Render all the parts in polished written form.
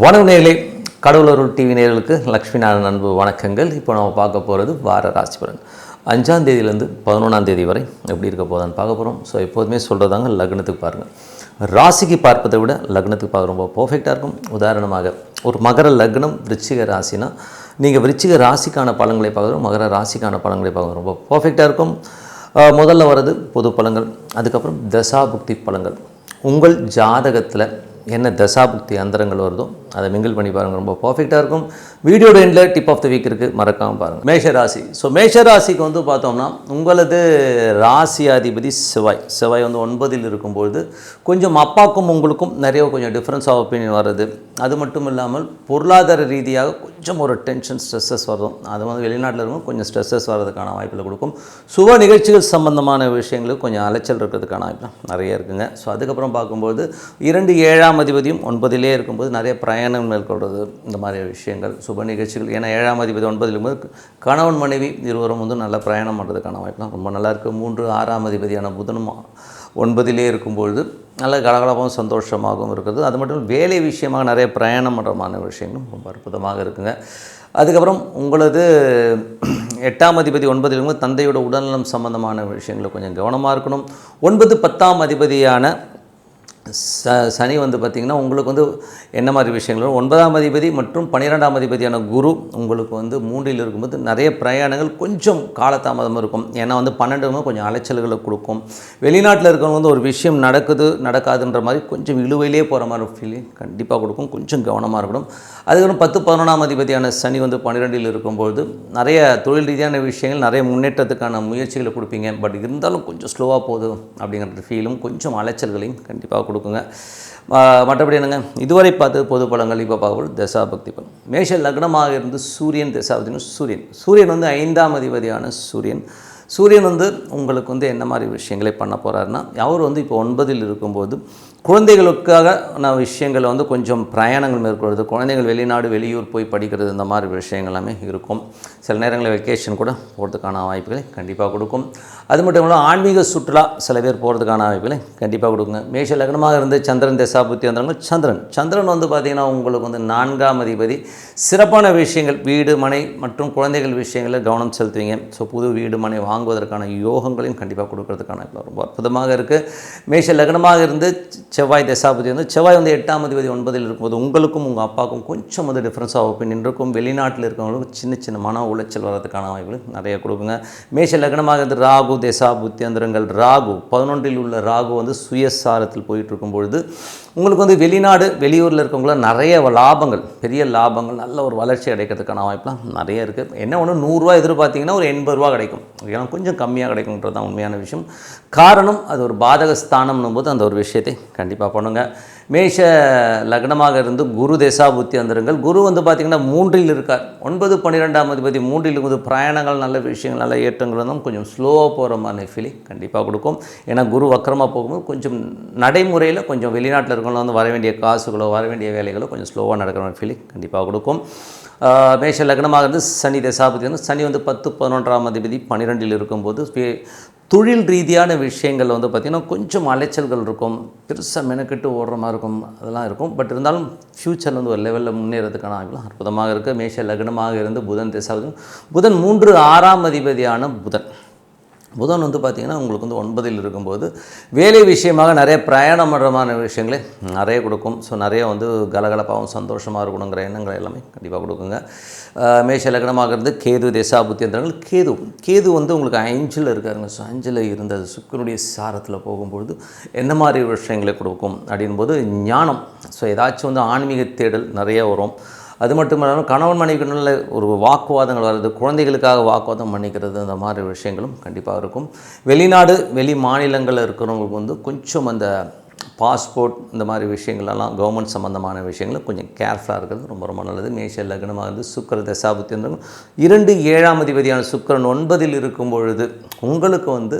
வணக்கம் நேயர்களே, கடவுளருள் டிவி நேயர்களுக்கு லக்ஷ்மி நாராயணன் அன்பு வணக்கங்கள். இப்போ நம்ம பார்க்க போகிறது வார ராசி பலன் 5ஆம் தேதியிலேருந்து 11ஆம் தேதி வரை எப்படி இருக்க போதான்னு பார்க்க போகிறோம். ஸோ எப்போதுமே சொல்கிறதாங்க, லக்னத்துக்கு பாருங்கள். ராசிக்கு பார்ப்பதை விட லக்னத்துக்கு பார்க்க ரொம்ப பர்ஃபெக்டாக இருக்கும். உதாரணமாக ஒரு மகர லக்னம் விருச்சிக ராசினா நீங்கள் விருச்சிக ராசிக்கான பலன்களை பார்க்குறோம், மகர ராசிக்கான பலன்களை பார்க்குறோம், ரொம்ப பர்ஃபெக்டாக இருக்கும். முதல்ல வர்றது பொது பலன்கள், அதுக்கப்புறம் தசாபுக்தி பலன்கள். உங்கள் ஜாதகத்தில் என்ன தசாபுக்தி அந்தரங்கள் வருதோ அதை மிங்கிள் பண்ணி பாருங்கள், ரொம்ப பர்ஃபெக்டாக இருக்கும். வீடியோட எண்டில் டிப் ஆஃப் த வீக் இருக்குது, மறக்காமல் பாருங்கள். மேஷராசி. ஸோ மேஷராசிக்கு வந்து பார்த்தோம்னா உங்களது ராசி அதிபதி செவ்வாய் வந்து 9ல் இருக்கும்பொழுது கொஞ்சம் அப்பாவுக்கும் உங்களுக்கும் நிறைய கொஞ்சம் டிஃப்ரென்ஸ் ஆஃப் ஒப்பீனியன் வருது. அது மட்டும் இல்லாமல் பொருளாதார ரீதியாக கொஞ்சம் ஒரு டென்ஷன் ஸ்ட்ரெஸ்ஸஸ் வரும். அது வந்து வெளிநாட்டில் இருக்கும் கொஞ்சம் ஸ்ட்ரெஸ்ஸஸ் வர்றதுக்கான வாய்ப்பில் கொடுக்கும். சுப நிகழ்ச்சிகள் சம்பந்தமான விஷயங்களுக்கு கொஞ்சம் அலைச்சல் இருக்கிறதுக்கான வாய்ப்பு நிறைய இருக்குங்க. ஸோ அதுக்கப்புறம் பார்க்கும்போது 2 அதிபதியும் 9லே இருக்கும்போது நிறைய பிரயாணம் மேற்கொள்வது, இந்த மாதிரி விஷயங்கள் சுப நிகழ்ச்சிகள். ஏன்னா 7ஆம் அதிபதி 9ல் இருக்கும்போது கணவன் மனைவி இருவரும் வந்து நல்ல பிரயாணம் பண்ணுறதுக்கான வாய்ப்புலாம் ரொம்ப நல்லாயிருக்கு. 6ஆம் அதிபதியான புதனும் 9லே இருக்கும்பொழுது நல்ல கலகலப்பாகவும் சந்தோஷமாகவும் இருக்கிறது. அது மட்டும் வேலை விஷயமாக நிறைய பிரயாணம் பண்ணுறமான விஷயங்களும் ரொம்ப அற்புதமாக இருக்குங்க. அதுக்கப்புறம் உங்களது 8ஆம் அதிபதி 9ல் இருக்கும்போது தந்தையோட உடல்நலம் சம்பந்தமான விஷயங்களை கொஞ்சம் கவனமாக இருக்கணும். 9, 10ஆம் அதிபதியான சனி வந்து பார்த்திங்கன்னா உங்களுக்கு வந்து என்ன மாதிரி விஷயங்கள் 9ஆம் அதிபதி மற்றும் 12ஆம் அதிபதியான குரு உங்களுக்கு வந்து 3ல் இருக்கும்போது நிறைய பிரயாணங்கள் கொஞ்சம் காலதாமதமாக இருக்கும். ஏன்னா வந்து 12 கொஞ்சம் அலைச்சல்களை கொடுக்கும். வெளிநாட்டில் இருக்கிறவங்க வந்து ஒரு விஷயம் நடக்காதுன்ற மாதிரி கொஞ்சம் இழுவையிலே போகிற மாதிரி ஃபீலிங் கண்டிப்பாக கொடுக்கும். கொஞ்சம் கவனமாக இருக்கணும். அதுக்கப்புறம் 10, 11ஆம் அதிபதியான சனி வந்து 12ல் இருக்கும்போது நிறைய தொழில் ரீதியான விஷயங்கள் நிறைய முன்னேற்றத்துக்கான முயற்சிகளை கொடுப்பீங்க. பட் இருந்தாலும் கொஞ்சம் ஸ்லோவாக போகுது அப்படிங்கிற ஃபீலும் கொஞ்சம் அலைச்சல்களையும் கண்டிப்பாக கொடுக்குங்க. மற்றபடி என்னங்க, இதுவரை பார்த்து பொது பலன்கள். இப்போ பார்க்கும்போது தசாபக்தி பலன். மேஷ லக்னமாக இருந்து சூரியன் தசாபக்தினா சூரியன் வந்து 5ஆம் அதிபதியான சூரியன் வந்து உங்களுக்கு வந்து என்ன மாதிரி விஷயங்களை பண்ண போகிறாருன்னா, அவர் வந்து இப்போ 9ல் இருக்கும்போது குழந்தைகளுக்காக நான் விஷயங்களை வந்து கொஞ்சம் பிரயாணங்கள் மேற்கொள்வது, குழந்தைகள் வெளிநாடு வெளியூர் போய் படிக்கிறது, இந்த மாதிரி விஷயங்கள் எல்லாமே இருக்கும். சில நேரங்களில் வெக்கேஷன் கூட போகிறதுக்கான வாய்ப்புகளை கண்டிப்பாக கொடுக்கும். அது மட்டும் இல்லாமல் ஆன்மீக சுற்றுலா சில பேர் போகிறதுக்கான வாய்ப்புகளை கண்டிப்பாக கொடுக்குங்க. மேஷ லக்னமாக இருந்து சந்திரன் தசாபுத்தி வந்தாங்க. சந்திரன் வந்து பார்த்திங்கன்னா உங்களுக்கு வந்து 4ஆம் அதிபதி. சிறப்பான விஷயங்கள் வீடு மனை மற்றும் குழந்தைகள் விஷயங்களில் கவனம் செலுத்துவீங்க. ஸோ புது வீடு மனை வாங்குவதற்கான யோகங்களையும் கண்டிப்பாக கொடுக்கறதுக்கான ரொம்ப அற்புதமாக இருக்குது. மேஷ லக்னமாக இருந்து செவ்வாய் தசாபதி வந்து செவ்வாய் வந்து 8ஆம் அதிபதி 9ல் இருக்கும்போது உங்களுக்கும் உங்கள் அப்பாவுக்கும் கொஞ்சம் வந்து டிஃப்ரென்ஸ் ஆஃப் ஒப்பீனியன் இருக்கும். வெளிநாட்டில் இருக்கிறவங்களுக்கு சின்ன மன உளைச்சல் வர்றதுக்கான வாய்ப்புகள் நிறைய கொடுக்குங்க. மேஷ லக்னமாக இருந்து ராகு தசாபுத்தி அந்தரங்கள். ராகு 11ல் உள்ள ராகு வந்து சுயசாரத்தில் போயிட்டு இருக்கும்பொழுது உங்களுக்கு வந்து வெளியூரில் இருக்கவங்களாம் நிறைய லாபங்கள், பெரிய லாபங்கள், நல்ல ஒரு வளர்ச்சி அடைக்கிறதுக்கான வாய்ப்புலாம் நிறைய இருக்குது. என்ன ஒன்று 100 ரூபா எதிர்பார்த்திங்கன்னா ஒரு 80 ரூபா கிடைக்கும். ஏன்னா கொஞ்சம் கம்மியாக கிடைக்கும்ன்றது தான் உண்மையான விஷயம். காரணம் அது ஒரு பாதக ஸ்தானம்னும் போது அந்த ஒரு விஷயத்தை கண்டிப்பாக பண்ணுங்க. மேஷ லக்னமாக இருந்து குரு தசாபுத்தி அந்தரங்கள். குரு வந்து பார்த்திங்கன்னா 3ல் இருக்கார். 9, 12ஆம் அதிபதி 3ல் இருக்கும்போது பிரயாணங்கள் நல்ல விஷயங்கள் நல்ல ஏற்றங்கள் இருந்தாலும் கொஞ்சம் ஸ்லோவாக போகிற மாதிரி ஃபீலிங் கண்டிப்பாக கொடுக்கும். ஏன்னா குரு வக்கரமாக போகும்போது கொஞ்சம் நடைமுறையில் கொஞ்சம் வெளிநாட்டில் இருக்கவங்க வந்து வர வேண்டிய காசுகளோ வர வேண்டிய வேலைகளோ கொஞ்சம் ஸ்லோவாக நடக்கிற மாதிரி ஃபீலிங் கண்டிப்பாக கொடுக்கும். மேஷ லக்னமாக இருந்து சனி தசாபதி வந்து சனி வந்து 10, 11ஆம் அதிபதி 12ல் இருக்கும்போது தொழில் ரீதியான விஷயங்கள் வந்து பார்த்திங்கன்னா கொஞ்சம் அலைச்சல்கள் இருக்கும். பெருசாக மெனக்கெட்டு ஓடுற மாதிரி இருக்கும், அதெல்லாம் இருக்கும். பட் இருந்தாலும் ஃப்யூச்சரில் வந்து ஒரு லெவலில் முன்னேறதுக்கான ஆகலாம் அற்புதமாக இருக்குது. மேஷ லக்னமாக இருந்து புதன் தசாபதி. புதன் 3, 6ஆம் அதிபதியான புதன் வந்து பார்த்திங்கன்னா உங்களுக்கு வந்து 9ல் இருக்கும்போது வேலை விஷயமாக நிறைய பிரயாணமான விஷயங்களே நிறைய கொடுக்கும். ஸோ நிறைய வந்து கலகலப்பாகவும் சந்தோஷமாக இருக்கணுங்கிற எண்ணங்கள் எல்லாமே கண்டிப்பாக கொடுக்குங்க. மேஷ லக்னமாக இருந்து கேது தசாபுத்தி அந்தரங்கள். கேது வந்து உங்களுக்கு 5ல் இருக்காருங்க. ஸோ 5ல் இருந்தது சுக்கிரனுடைய சாரத்தில் போகும்பொழுது என்ன மாதிரி விஷயங்களை கொடுக்கும் அப்படின்போது ஞானம். ஸோ ஏதாச்சும் வந்து ஆன்மீக தேடல் நிறைய வரும். அது மட்டும் இல்லாமல் கணவன் மனைவிக்கு நல்ல ஒரு வாக்குவாதங்கள் வர்றது, குழந்தைகளுக்காக வாக்குவாதம் பண்ணிக்கிறது, அந்த மாதிரி விஷயங்களும் கண்டிப்பாக இருக்கும். வெளி மாநிலங்களில் இருக்கிறவங்களுக்கு வந்து கொஞ்சம் அந்த பாஸ்போர்ட் இந்த மாதிரி விஷயங்களெல்லாம் கவர்மெண்ட் சம்மந்தமான விஷயங்கள் கொஞ்சம் கேர்ஃபுல்லாக இருக்கிறது ரொம்ப நல்லது. மேஷ லக்னமாக இருந்து சுக்கிர தசாபுத்தி இருந்தாலும் 2, 7ஆம் அதிபதியான சுக்கிரன் 9ல் இருக்கும் பொழுது உங்களுக்கு வந்து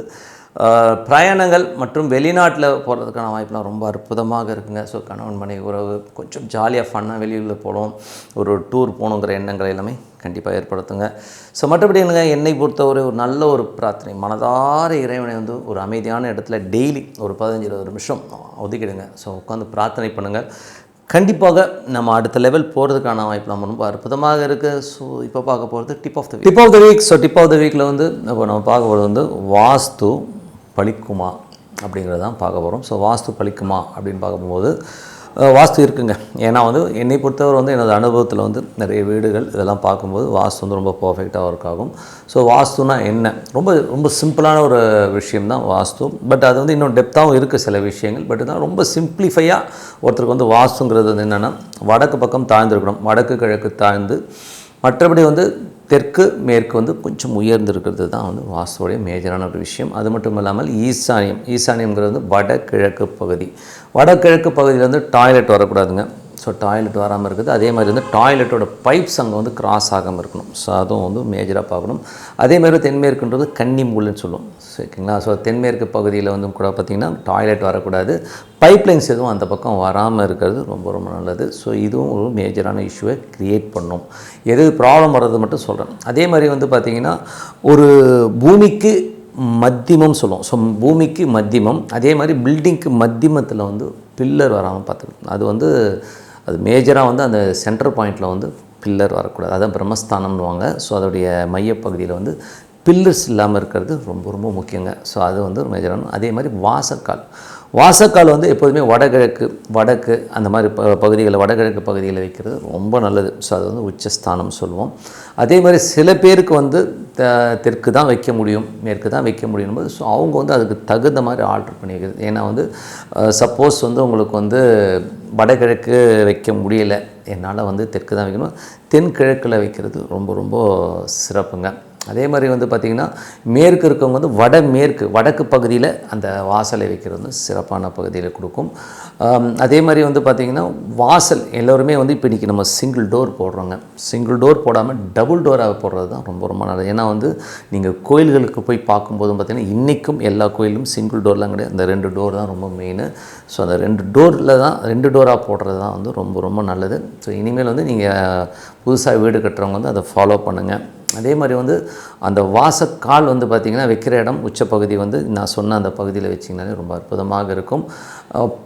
பிரயாணங்கள் மற்றும் வெளிநாட்டில் போகிறதுக்கான வாய்ப்புலாம் ரொம்ப அற்புதமாக இருக்குங்க. ஸோ கணவன் மனைவி உறவு கொஞ்சம் ஜாலியாக ஃபன்னாக வெளியில் போகணும், ஒரு டூர் போகணுங்கிற எண்ணங்கள் எல்லாமே கண்டிப்பாக ஏற்படுத்துங்க. ஸோ மற்றபடி என்னை பொறுத்தவரை ஒரு நல்ல ஒரு பிரார்த்தனை, மனதார இறைவனை வந்து ஒரு அமைதியான இடத்துல டெய்லி ஒரு 15-20 நிமிஷம் ஒதுக்கிடுங்க. ஸோ உட்காந்து பிரார்த்தனை பண்ணுங்கள். கண்டிப்பாக நம்ம அடுத்த லெவல் போகிறதுக்கான வாய்ப்பு நம்ம ரொம்ப அற்புதமாக இருக்குது. ஸோ இப்போ பார்க்க போகிறது tip of the week. So tip of the வீக்கில் வந்து இப்போ நம்ம பார்க்க போகிறது வந்து வாஸ்து பலிக்குமா அப்படிங்கிறது தான் பார்க்க போகிறோம். ஸோ வாஸ்து பலிக்குமா அப்படின்னு பார்க்கும்போது வாஸ்து இருக்குங்க. ஏன்னா வந்து என்னை பொறுத்தவரை வந்து எனது அனுபவத்தில் வந்து நிறைய வீடுகள் இதெல்லாம் பார்க்கும்போது வாஸ்து வந்து ரொம்ப பர்ஃபெக்டாக ஒர்க் ஆகும். ஸோ வாஸ்துனா என்ன, ரொம்ப ரொம்ப சிம்பிளான ஒரு விஷயம் தான் வாஸ்து. பட் அது வந்து இன்னும் டெப்த்தாகவும் இருக்குது சில விஷயங்கள். பட் தான் ரொம்ப சிம்பிளிஃபையாக ஒருத்தருக்கு வந்து வாஸ்துங்கிறது வந்து என்னென்னா வடக்கு பக்கம் தாழ்ந்துருக்கணும், வடக்கு கிழக்கு தாழ்ந்து, மற்றபடி வந்து தெற்கு மேற்கு வந்து கொஞ்சம் உயர்ந்திருக்கிறது தான் வந்து வாஸ்துவோடைய மேஜரான ஒரு விஷயம். அது மட்டும் இல்லாமல் ஈசானியம்ங்கிறது வந்து வடகிழக்கு பகுதி. வடகிழக்கு பகுதியில் வந்து டாய்லெட் வரக்கூடாதுங்க. ஸோ டாய்லெட் வராமல் இருக்குது. அதே மாதிரி வந்து டாய்லெட்டோட பைப்ஸ் அங்கே வந்து கிராஸ் ஆகாமல் இருக்கணும். ஸோ அதுவும் வந்து மேஜராக பார்க்கணும். அதே மாதிரி தென்மேற்குன்றது கன்னி மூலைன்னு சொல்லுவோம். சரிங்களா? ஸோ தென்மேற்கு பகுதியில் வந்து கூட பார்த்திங்கன்னா டாய்லெட் வரக்கூடாது, பைப்லைன்ஸ் எதுவும் அந்த பக்கம் வராமல் இருக்கிறது ரொம்ப ரொம்ப நல்லது. ஸோ இதுவும் ஒரு மேஜரான இஷ்யூவை க்ரியேட் பண்ணும். எது ப்ராப்ளம் வர்றது மட்டும் சொல்கிறேன். அதே மாதிரி வந்து பார்த்திங்கன்னா ஒரு பூமிக்கு மத்தியமம் சொல்லுவோம். ஸோ பூமிக்கு மத்தியமம், அதே மாதிரி பில்டிங்க்கு மத்தியமத்தில் வந்து பில்லர் வராமல் பார்த்துக்கணும். அது வந்து அது மேஜராக வந்து அந்த சென்டர் பாயிண்டில் வந்து பில்லர் வரக்கூடாது. அதான் பிரம்மஸ்தானம்னுவாங்க. ஸோ அதோடைய மையப்பகுதியில் வந்து பில்லர்ஸ் இல்லாமல் இருக்கிறது ரொம்ப ரொம்ப முக்கியங்க. ஸோ அது வந்து ஒரு மேஜரான. அதே மாதிரி வாசக்கால் வந்து எப்போதுமே வடக்கு அந்த மாதிரி பகுதிகளில் வடகிழக்கு பகுதியில் வைக்கிறது ரொம்ப நல்லது. ஸோ அது வந்து உச்சஸ்தானம் சொல்லுவோம். அதே மாதிரி சில பேருக்கு வந்து தெற்கு தான் வைக்க முடியும், மேற்கு தான் வைக்க முடியும் போது ஸோ அவங்க வந்து அதுக்கு தகுந்த மாதிரி ஆல்ட்ரு பண்ணிக்கிறது. ஏன்னா வந்து சப்போஸ் வந்து உங்களுக்கு வந்து வடகிழக்கு வைக்க முடியலை, என்னால் வந்து தெற்கு தான் வைக்கணும், தென்கிழக்கில் வைக்கிறது ரொம்ப ரொம்ப சிறப்புங்க. அதே மாதிரி வந்து பார்த்திங்கன்னா மேற்கு இருக்கவங்க வந்து வடக்கு பகுதியில் அந்த வாசலை வைக்கிறது வந்து சிறப்பான பகுதியில் கொடுக்கும். அதே மாதிரி வந்து பார்த்திங்கன்னா வாசல் எல்லோருமே வந்து இப்போ இன்றைக்கி நம்ம சிங்கிள் டோர் போடுறோங்க. சிங்கிள் டோர் போடாமல் டபுள் டோராக போடுறது தான் ரொம்ப ரொம்ப நல்லது. ஏன்னா வந்து நீங்கள் கோயில்களுக்கு போய் பார்க்கும்போதும் பார்த்திங்கன்னா இன்றைக்கும் எல்லா கோயிலும் சிங்கிள் டோர்லாம் கிடையாது, அந்த 2 டோர் தான் ரொம்ப மெயின். ஸோ அந்த 2 டோராக போடுறது தான் வந்து ரொம்ப ரொம்ப நல்லது. ஸோ இனிமேல் வந்து நீங்கள் புதுசாக வீடு கட்டுறவங்க வந்து அதை ஃபாலோ பண்ணுங்கள். அதே மாதிரி வந்து அந்த வாசக்கால் வந்து பார்த்திங்கன்னா வைக்கிற இடம் உச்சப்பகுதி வந்து நான் சொன்ன அந்த பகுதியில் வச்சிங்கனாலே ரொம்ப அற்புதமாக இருக்கும்.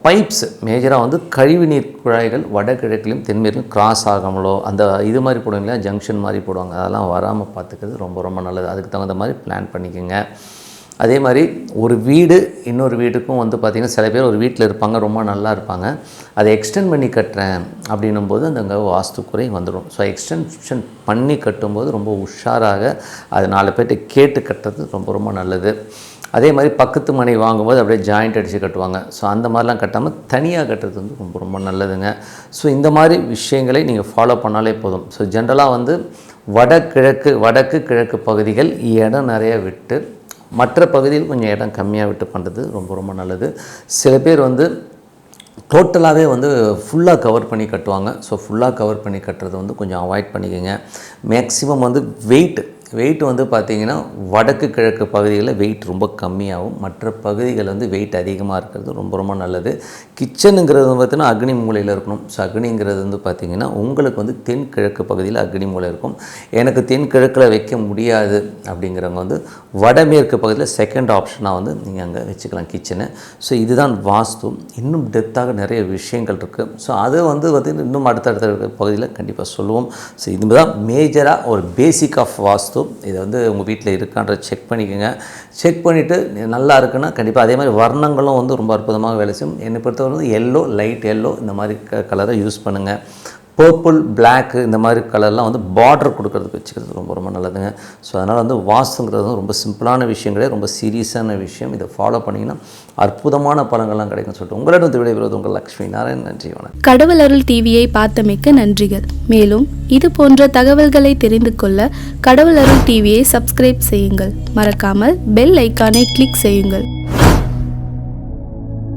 பைப்ஸ் மேஜராக வந்து கழிவுநீர் குழாய்கள் வடகிழக்கிலும் தென்மேற்கும் கிராஸ் ஆகாமலோ அந்த இது மாதிரி போடுவாங்களா, ஜங்ஷன் மாதிரி போடுவாங்க, அதெல்லாம் வராமல் பார்த்துக்கிறது ரொம்ப ரொம்ப நல்லது. அதுக்கு தகுந்த மாதிரி பிளான் பண்ணிக்கோங்க. அதே மாதிரி ஒரு வீடு இன்னொரு வீட்டுக்கும் வந்து பார்த்திங்கன்னா சில பேர் ஒரு வீட்டில் இருப்பாங்க, ரொம்ப நல்லா இருப்பாங்க, அதை எக்ஸ்டெண்ட் பண்ணி கட்டுறேன் அப்படின்னும் போது அந்த வாஸ்து குறை வந்துடும். ஸோ எக்ஸ்டென்ஷன் பண்ணி கட்டும்போது ரொம்ப உஷாராக அது 4 பேர்கிட்ட கேட்டு கட்டுறது ரொம்ப ரொம்ப நல்லது. அதே மாதிரி பக்கத்து மனை வாங்கும்போது அப்படியே ஜாயிண்ட் அடித்து கட்டுவாங்க. ஸோ அந்த மாதிரிலாம் கட்டாமல் தனியாக கட்டுறது வந்து ரொம்ப ரொம்ப நல்லதுங்க. ஸோ இந்த மாதிரி விஷயங்களை நீங்கள் ஃபாலோ பண்ணாலே போதும். ஸோ ஜென்ரலாக வந்து வடக்கு கிழக்கு பகுதிகள் இடம் நிறைய விட்டு மற்ற பகுதியில் கொஞ்சம் இடம் கம்மியாக விட்டு பண்ணுறது ரொம்ப ரொம்ப நல்லது. சில பேர் வந்து டோட்டலாகவே வந்து ஃபுல்லாக கவர் பண்ணி கட்டுவாங்க. ஸோ ஃபுல்லாக கவர் பண்ணி கட்டுறது வந்து கொஞ்சம் அவாய்ட் பண்ணிக்கோங்க. மேக்ஸிமம் வந்து வெயிட் வந்து பார்த்திங்கன்னா வடக்கு கிழக்கு பகுதிகளில் வெயிட் ரொம்ப கம்மியாகும், மற்ற பகுதிகள் வந்து வெயிட் அதிகமாக இருக்கிறது ரொம்ப ரொம்ப நல்லது. கிச்சனுங்கிறது பார்த்திங்கன்னா அக்னி மூலையில் இருக்கணும். ஸோ அக்னிங்கிறது வந்து பார்த்திங்கன்னா உங்களுக்கு வந்து தென்கிழக்கு பகுதியில் அக்னி மூலை இருக்கும். எனக்கு தென்கிழக்கில் வைக்க முடியாது அப்படிங்கிறவங்க வந்து வடமேற்கு பகுதியில் செகண்ட் ஆப்ஷனாக வந்து நீங்கள் அங்கே வச்சுக்கலாம் கிச்சனை. ஸோ இதுதான் வாஸ்து. இன்னும் டெப்த்தாக நிறைய விஷயங்கள் இருக்குது. ஸோ அதை வந்து பார்த்திங்கன்னா இன்னும் அடுத்தடுத்த பகுதியில் கண்டிப்பாக சொல்லுவோம். ஸோ இதுதான் மேஜராக ஒரு பேசிக் ஆஃப் வாஸ்து. இதை வந்து உங்கள் வீட்டில் இருக்கான்ற செக் பண்ணிக்கோங்க. செக் பண்ணிவிட்டு நல்லா இருக்குன்னா கண்டிப்பாக அதே மாதிரி வர்ணங்களும் வந்து ரொம்ப அற்புதமாக வேலை செய்யும். என்னை பொறுத்தவரை வந்து எல்லோ, லைட் எல்லோ இந்த மாதிரி கலரை யூஸ் பண்ணுங்கள். பர்பிள், பிளாக்கு இந்த மாதிரி கலர்லாம் வந்து பார்டர் கொடுக்கறதுக்கு வச்சுக்கிறது ரொம்ப ரொம்ப நல்லதுங்க. ஸோ அதனால் வந்து வாஸ்துங்கிறது வந்து ரொம்ப சிம்பிளான விஷயம் கிடையாது, ரொம்ப சீரியஸான விஷயம். இதை ஃபாலோ பண்ணிங்கன்னா அற்புதமான பலன்கள்லாம் கிடைக்கும்னு சொல்லிட்டு உங்களிடம் விடைபெறுவது உங்கள் லக்ஷ்மி நாராயண். நன்றி, வணக்கம். கடவுள் அருள் டிவியை பார்த்தமைக்கு நன்றிகள். மேலும் இது போன்ற தகவல்களை தெரிந்து கொள்ள கடவுள் அருள் டிவியை சப்ஸ்கிரைப் செய்யுங்கள். மறக்காமல் பெல் ஐக்கானை கிளிக் செய்யுங்கள்.